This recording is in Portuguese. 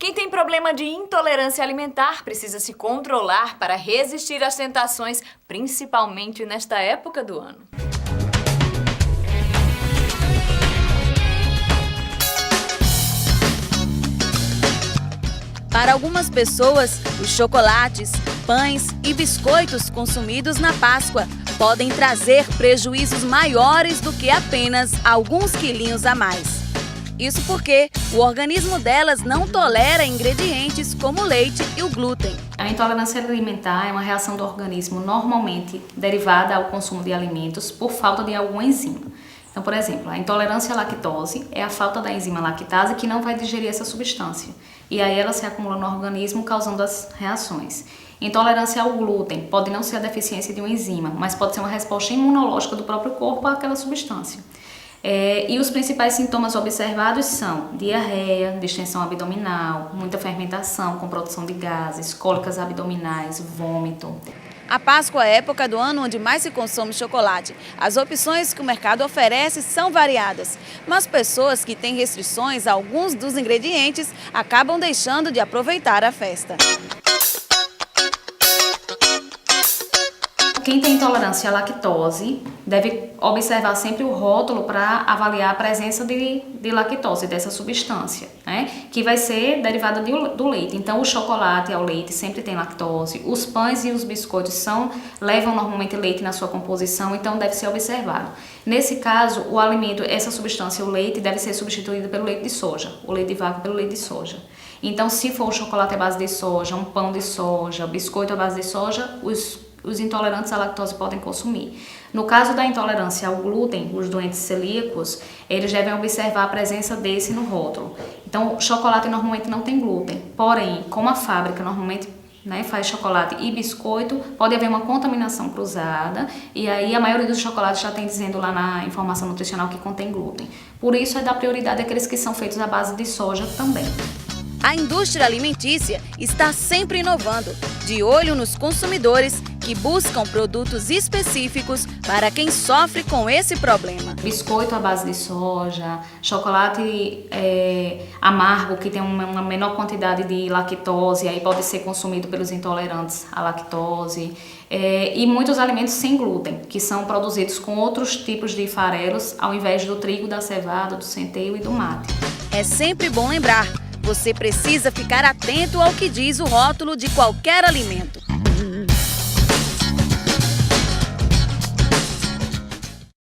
Quem tem problema de intolerância alimentar precisa se controlar para resistir às tentações, principalmente nesta época do ano. Para algumas pessoas, os chocolates, pães e biscoitos consumidos na Páscoa podem trazer prejuízos maiores do que apenas alguns quilinhos a mais. Isso porque o organismo delas não tolera ingredientes como o leite e o glúten. A intolerância alimentar é uma reação do organismo normalmente derivada ao consumo de alimentos por falta de alguma enzima. Então, por exemplo, a intolerância à lactose é a falta da enzima lactase que não vai digerir essa substância. E aí ela se acumula no organismo, causando as reações. Intolerância ao glúten pode não ser a deficiência de uma enzima, mas pode ser uma resposta imunológica do próprio corpo àquela substância. E os principais sintomas observados são diarreia, distensão abdominal, muita fermentação com produção de gases, cólicas abdominais, vômito. A Páscoa é a época do ano onde mais se consome chocolate. As opções que o mercado oferece são variadas, mas pessoas que têm restrições a alguns dos ingredientes acabam deixando de aproveitar a festa. Quem tem intolerância à lactose deve observar sempre o rótulo para avaliar a presença de lactose, dessa substância, né? Que vai ser derivada do leite. Então, o chocolate ao leite sempre tem lactose, os pães e os biscoitos levam normalmente leite na sua composição, então deve ser observado. Nesse caso, o alimento, essa substância, o leite, deve ser substituído pelo leite de soja, o leite de vaca pelo leite de soja. Então, se for o chocolate à base de soja, um pão de soja, biscoito à base de soja, os intolerantes à lactose podem consumir. No caso da intolerância ao glúten, os doentes celíacos, eles devem observar a presença desse no rótulo. Então, chocolate normalmente não tem glúten, porém, como a fábrica normalmente faz chocolate e biscoito, pode haver uma contaminação cruzada e aí a maioria dos chocolates já tem dizendo lá na informação nutricional que contém glúten. Por isso, é dar prioridade àqueles que são feitos à base de soja também. A indústria alimentícia está sempre inovando, de olho nos consumidores que buscam produtos específicos para quem sofre com esse problema. Biscoito à base de soja, chocolate amargo que tem uma menor quantidade de lactose, aí pode ser consumido pelos intolerantes à lactose, e muitos alimentos sem glúten, que são produzidos com outros tipos de farelos, ao invés do trigo, da cevada, do centeio e do mate. É sempre bom lembrar, você precisa ficar atento ao que diz o rótulo de qualquer alimento.